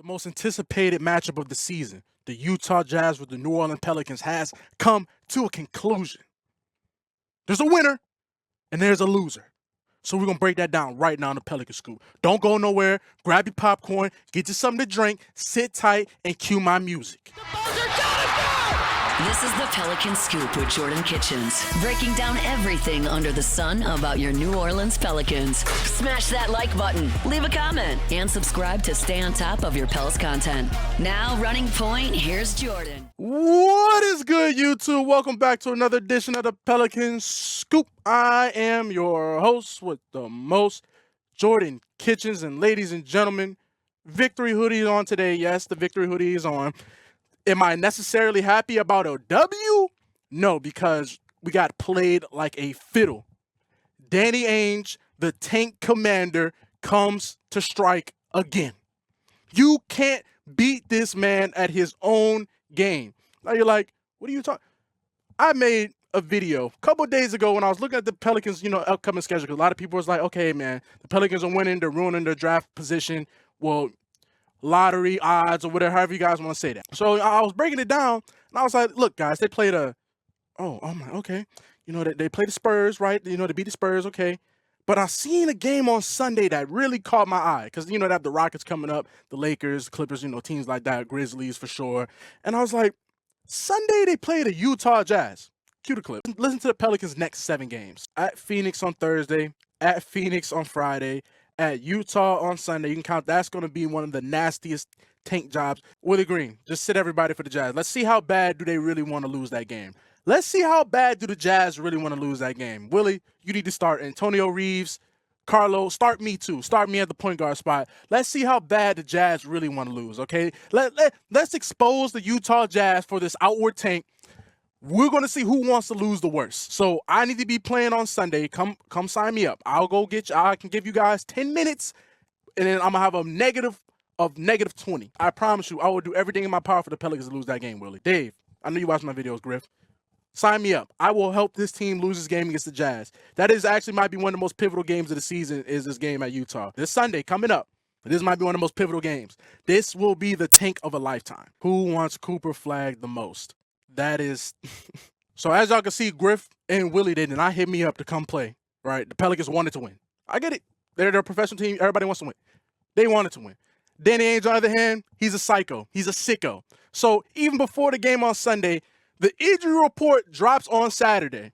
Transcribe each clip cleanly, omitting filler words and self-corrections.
The most anticipated matchup of the season, the Utah Jazz with the New Orleans Pelicans, has come to a conclusion. There's a winner and there's a loser. So we're going to break that down right now in the Pelicans Scoop. Don't go nowhere. Grab your popcorn, get you something to drink, sit tight, and cue my music. This is the Pelicans Scoop with Jordan Kitchens, breaking down everything under the sun about your New Orleans Pelicans. Smash that like button, leave a comment, and subscribe to stay on top of your Pels content. Now, running point, here's Jordan. What is good, YouTube? Welcome back to another edition of the Pelicans Scoop. I am your host with the most, Jordan Kitchens, and ladies and gentlemen, victory hoodie is on today. Yes, the victory hoodie is on. Am I necessarily happy about a W? No, because we got played like a fiddle. Danny Ainge, the tank commander, comes to strike again. You can't beat this man at his own game. Now you're like, what are you talking? I made a video a couple days ago when I was looking at the Pelicans, upcoming schedule. Because a lot of people was like, okay, man, the Pelicans are winning, they're ruining their draft position. Well, lottery odds or whatever, however you guys want to say that. So I was breaking it down, and I was like, look, guys, they played okay. They played the Spurs, right? They beat the Spurs, okay. But I seen a game on Sunday that really caught my eye because, they have the Rockets coming up, the Lakers, Clippers, teams like that, Grizzlies for sure. And I was like, Sunday they played the Utah Jazz. Cue the clip. Listen to the Pelicans' next 7 games. At Phoenix on Thursday, at Phoenix on Friday, at Utah on Sunday. You can count. That's going to be one of the nastiest tank jobs. Willie Green, just sit everybody for the Jazz. Let's see how bad do they really want to lose that game. Let's see how bad do the Jazz really want to lose that game. Willie, you need to start Antonio Reeves, Carlo, start me too. Start me at the point guard spot. Let's see how bad the Jazz really want to lose, okay? Let's expose the Utah Jazz for this outward tank. We're going to see who wants to lose the worst. So I need to be playing on Sunday. Come sign me up. I'll go get you. I can give you guys 10 minutes, and then I'm going to have a negative of negative 20. I promise you, I will do everything in my power for the Pelicans to lose that game, Willie. Dave, I know you watch my videos, Griff. Sign me up. I will help this team lose this game against the Jazz. That is actually might be one of the most pivotal games of the season is this game at Utah. This Sunday coming up. This might be one of the most pivotal games. This will be the tank of a lifetime. Who wants Cooper Flagg the most? That is. So as y'all can see, Griff and Willie did not hit me up to come play, right? The Pelicans wanted to win. I get it. They're a professional team. Everybody wants to win. They wanted to win. Danny Ainge, on the other hand, he's a psycho. He's a sicko. So even before the game on Sunday, the injury report drops on Saturday.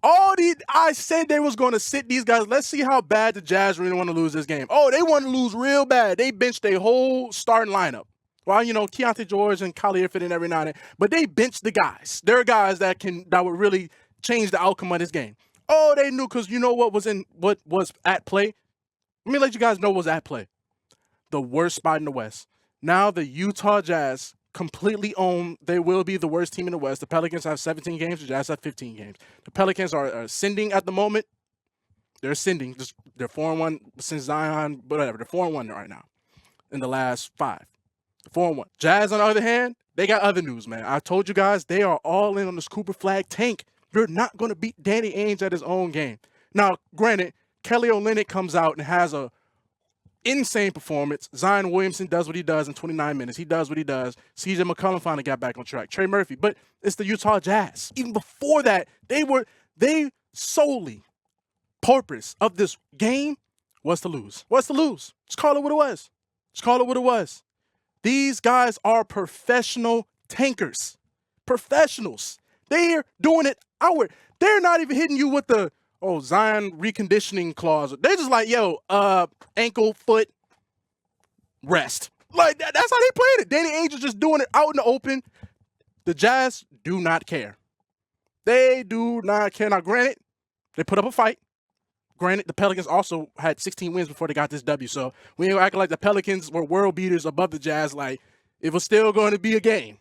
I said they was going to sit these guys. Let's see how bad the Jazz really want to lose this game. Oh, they want to lose real bad. They benched their whole starting lineup. Well, Keontae George and Collier fit in every now and then, but they benched the guys. There are guys that would really change the outcome of this game. Oh, they knew because what was at play. Let me let you guys know what was at play. The worst spot in the West. Now the Utah Jazz completely own. They will be the worst team in the West. The Pelicans have 17 games. The Jazz have 15 games. The Pelicans are ascending at the moment. They're ascending. They're 4-1 since Zion, whatever. They're 4-1 right now in the last 5. 4-1. Jazz, on the other hand, they got other news, man. I told you guys they are all in on this Cooper Flagg tank. You're not going to beat Danny Ainge at his own game. Now, granted, Kelly Olynyk comes out and has a insane performance. Zion Williamson does what he does in 29 minutes. He does what he does. CJ McCollum finally got back on track. Trey Murphy. But it's the Utah Jazz. Even before that, they solely purpose of this game was to lose. What's to lose? Just call it what it was. Just call it what it was. These guys are professional tankers. Professionals. They're doing it outward. They're not even hitting you with the Zion reconditioning clause. They're just like, ankle, foot, rest. Like, that's how they played it. Danny Ainge is just doing it out in the open. The Jazz do not care. They do not care. Now, granted, they put up a fight. Granted, the Pelicans also had 16 wins before they got this W. So we ain't acting like the Pelicans were world beaters above the Jazz. Like, it was still going to be a game.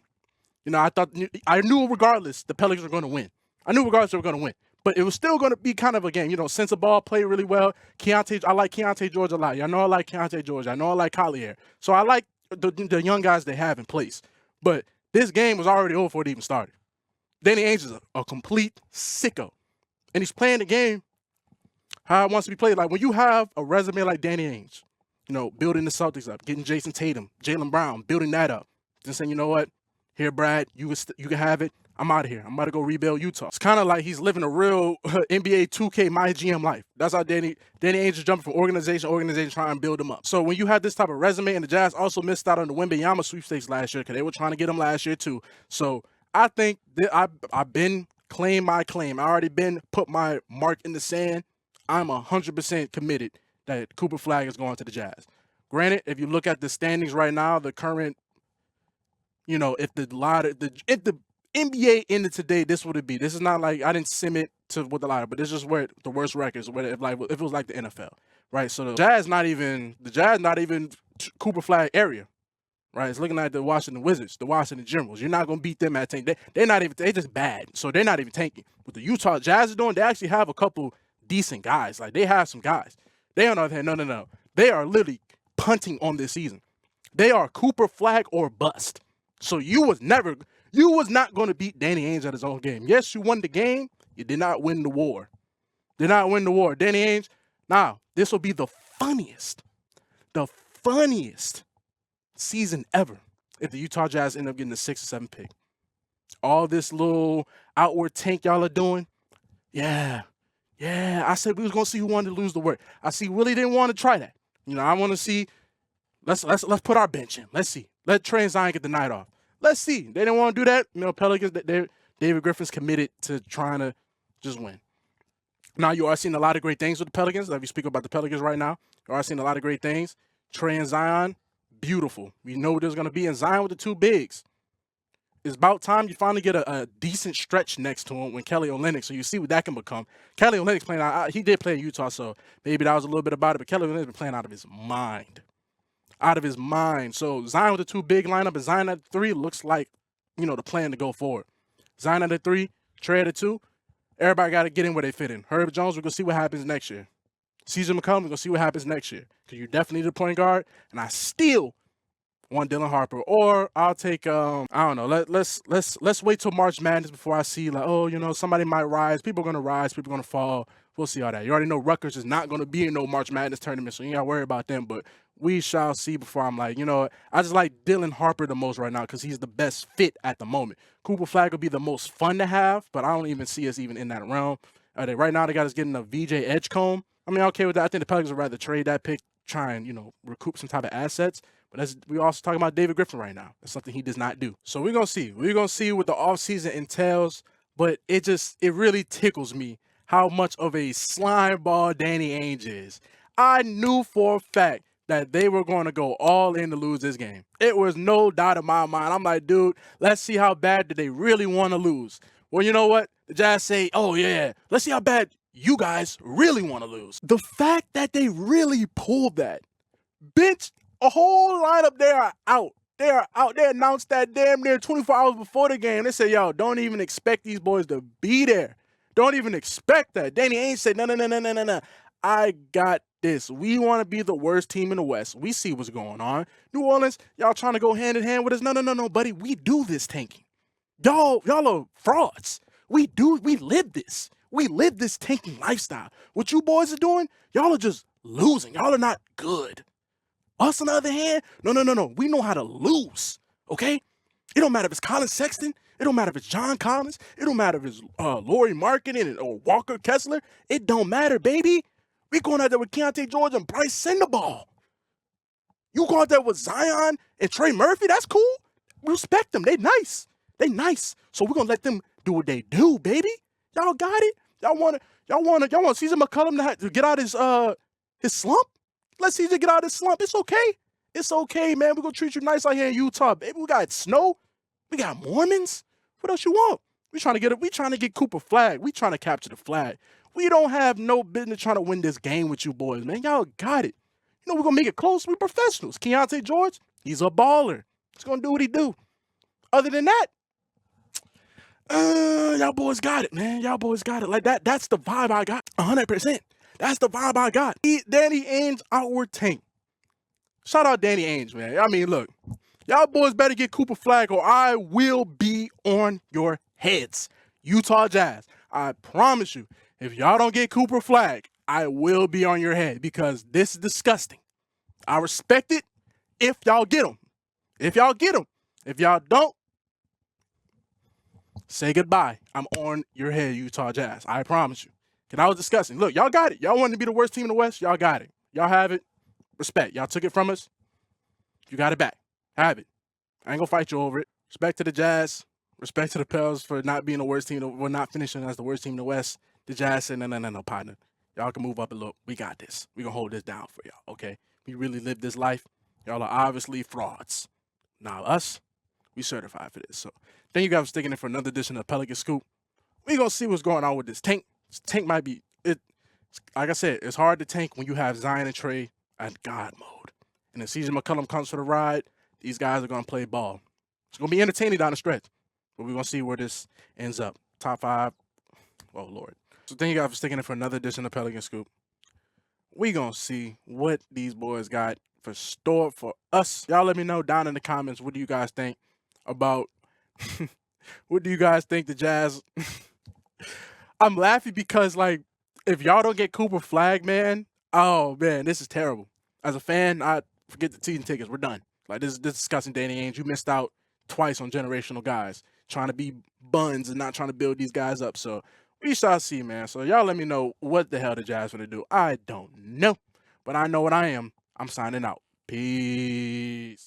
I knew regardless the Pelicans were going to win. I knew regardless they were going to win. But it was still going to be kind of a game. Sense of ball, played really well. I like Keontae George a lot. I know I like Keontae George. I know I like Collier. So I like the young guys they have in place. But this game was already over before it even started. Danny Ainge is a complete sicko. And he's playing the game how it wants to be played. Like, when you have a resume like Danny Ainge, building the Celtics up, getting Jason Tatum, Jaylen Brown, building that up. Just saying, you know what? Here, Brad, you can have it. I'm out of here. I'm about to go rebuild Utah. It's kind of like he's living a real NBA 2K My GM life. That's how Danny Ainge is jumping from organization to organization trying to build him up. So when you have this type of resume, and the Jazz also missed out on the Wembanyama sweepstakes last year because they were trying to get him last year too. So I think that I've been claim my claim. I already been put my mark in the sand. I'm 100% committed that Cooper Flagg is going to the Jazz. Granted, if you look at the standings right now, the current, if the NBA ended today, this would it be. This is not like I didn't sim it to what the ladder, but this is where the worst records. Where if it was like the NFL, right? So the Jazz not even Cooper Flagg area, right? It's looking like the Washington Wizards, the Washington Generals. You're not gonna beat them at tank. They're not even. They just bad, so they're not even tanking. What the Utah Jazz are doing, they actually have a couple decent guys. Like they have some guys. They on the other hand, no. They are literally punting on this season. They are Cooper Flagg or bust. So you was not going to beat Danny Ainge at his own game. Yes, you won the game. You did not win the war. Danny Ainge, now, this will be the funniest season ever if the Utah Jazz end up getting the 6 or 7 pick. All this little outward tank y'all are doing, yeah. I said we was going to see who wanted to lose the work. I see Willie didn't want to try that. I want to see, let's put our bench in. Let's see. Let Trey and Zion get the night off. Let's see. They didn't want to do that. Pelicans, David Griffin's committed to trying to just win. Now, you are seeing a lot of great things with the Pelicans. Like we speak about the Pelicans right now. You are seeing a lot of great things. Trey and Zion, beautiful. We know what there's going to be. And Zion with the 2 bigs. It's about time you finally get a decent stretch next to him when Kelly Olynyk, so you see what that can become. Kelly Olynyk's playing out. He did play in Utah, so maybe that was a little bit about it, but Kelly Olynyk's been playing out of his mind. So Zion with the 2 big lineup and Zion at 3 looks like, the plan to go forward. Zion at the 3, Trey at the 2. Everybody got to get in where they fit in. Herb Jones, we're going to see what happens next year. CJ McCollum, we're going to see what happens next year. Because you definitely need a point guard, and I still want Dylan Harper. Or I'll take, I don't know, let's wait till March Madness before I see, somebody might rise. People are going to rise. People are going to fall. We'll see all that. You already know Rutgers is not going to be in no March Madness tournament, so you ain't got to worry about them. But we shall see before I'm like, I just like Dylan Harper the most right now because he's the best fit at the moment. Cooper Flagg will be the most fun to have, but I don't even see us even in that realm. Right now, they got us getting a VJ Edgecombe. I mean, I'm okay with that. I think the Pelicans would rather trade that pick, try and, recoup some type of assets. But we're also talking about David Griffin right now. That's something he does not do. So we're going to see. We're going to see what the offseason entails, but it really tickles me how much of a slime ball Danny Ainge is. I knew for a fact that they were going to go all in to lose this game. It was no doubt in my mind. I'm like, dude, let's see how bad do they really want to lose. Well, you know what? The Jazz say, oh, yeah, let's see how bad you guys really want to lose. The fact that they really pulled that, bench, a whole lineup, they are out. They are out. They announced that damn near 24 hours before the game. They said, yo, don't even expect these boys to be there. Don't even expect that. Danny Ainge said, no. I got this. We want to be the worst team in the West. We see what's going on. New Orleans, y'all trying to go hand in hand with us. No, buddy. We do this tanking. Y'all are frauds. We live this. We live this tanking lifestyle. What you boys are doing, y'all are just losing. Y'all are not good. Us, on the other hand, no. We know how to lose, okay? It don't matter if it's Colin Sexton. It don't matter if it's John Collins. It don't matter if it's Laurie Markkinen or Walker Kessler. It don't matter, baby. We going out there with Keontae George and Bryce Sandoval. You go out there with Zion and Trey Murphy. That's cool. We respect them. They nice. So we're going to let them do what they do, baby. Y'all got it? Y'all want CJ McCollum to get out his slump? Let CJ get out of his slump. It's okay. It's okay, man. We're going to treat you nice out here in Utah, baby. We got snow. We got Mormons. What else you want? We trying to get Cooper Flagg. We trying to capture the flag. We don't have no business trying to win this game with you boys, man. Y'all got it. We're going to make it close. We professionals. Keontae George, he's a baller. He's going to do what he do. Other than that, y'all boys got it, man. Y'all boys got it. Like that. That's the vibe I got. 100%. That's the vibe I got. Danny Ainge outward tank. Shout out Danny Ainge, man. I mean, look. Y'all boys better get Cooper Flagg or I will be on your heads. Utah Jazz. I promise you, if y'all don't get Cooper Flagg, I will be on your head because this is disgusting. I respect it if y'all get them. If y'all get them. If y'all don't, say goodbye. I'm on your head, Utah Jazz. I promise you. Because I was discussing. Look, y'all got it. Y'all wanted to be the worst team in the West. Y'all got it. Y'all have it. Respect. Y'all took it from us. You got it back. Have it. I ain't going to fight you over it. Respect to the Jazz. Respect to the Pels for not being the worst team. We're not finishing as the worst team in the West. The Jazz said, no, partner. Y'all can move up a little. We got this. We're going to hold this down for y'all, okay? We really live this life. Y'all are obviously frauds. Now, us, we certified for this. So, thank you guys for sticking in for another edition of Pelicans Scoop. We're going to see what's going on with this tank. This tank might be, like I said, it's hard to tank when you have Zion and Trey at God mode. And if CJ McCollum comes for the ride, these guys are going to play ball. It's going to be entertaining down the stretch. But we're going to see where this ends up. Top 5. Oh, Lord. So thank you guys for sticking in for another edition of Pelican Scoop. We're going to see what these boys got for store for us. Y'all let me know down in the comments, what do you guys think about, what do you guys think the Jazz, I'm laughing because, like, if y'all don't get Cooper Flagg, man, oh, man, this is terrible. As a fan, I forget the season tickets. We're done. Like, this is discussing Danny Ainge. You missed out twice on generational guys trying to be buns and not trying to build these guys up. So we shall see, man. So y'all let me know what the hell the Jazz going to do. I don't know. But I know what I am. I'm signing out. Peace.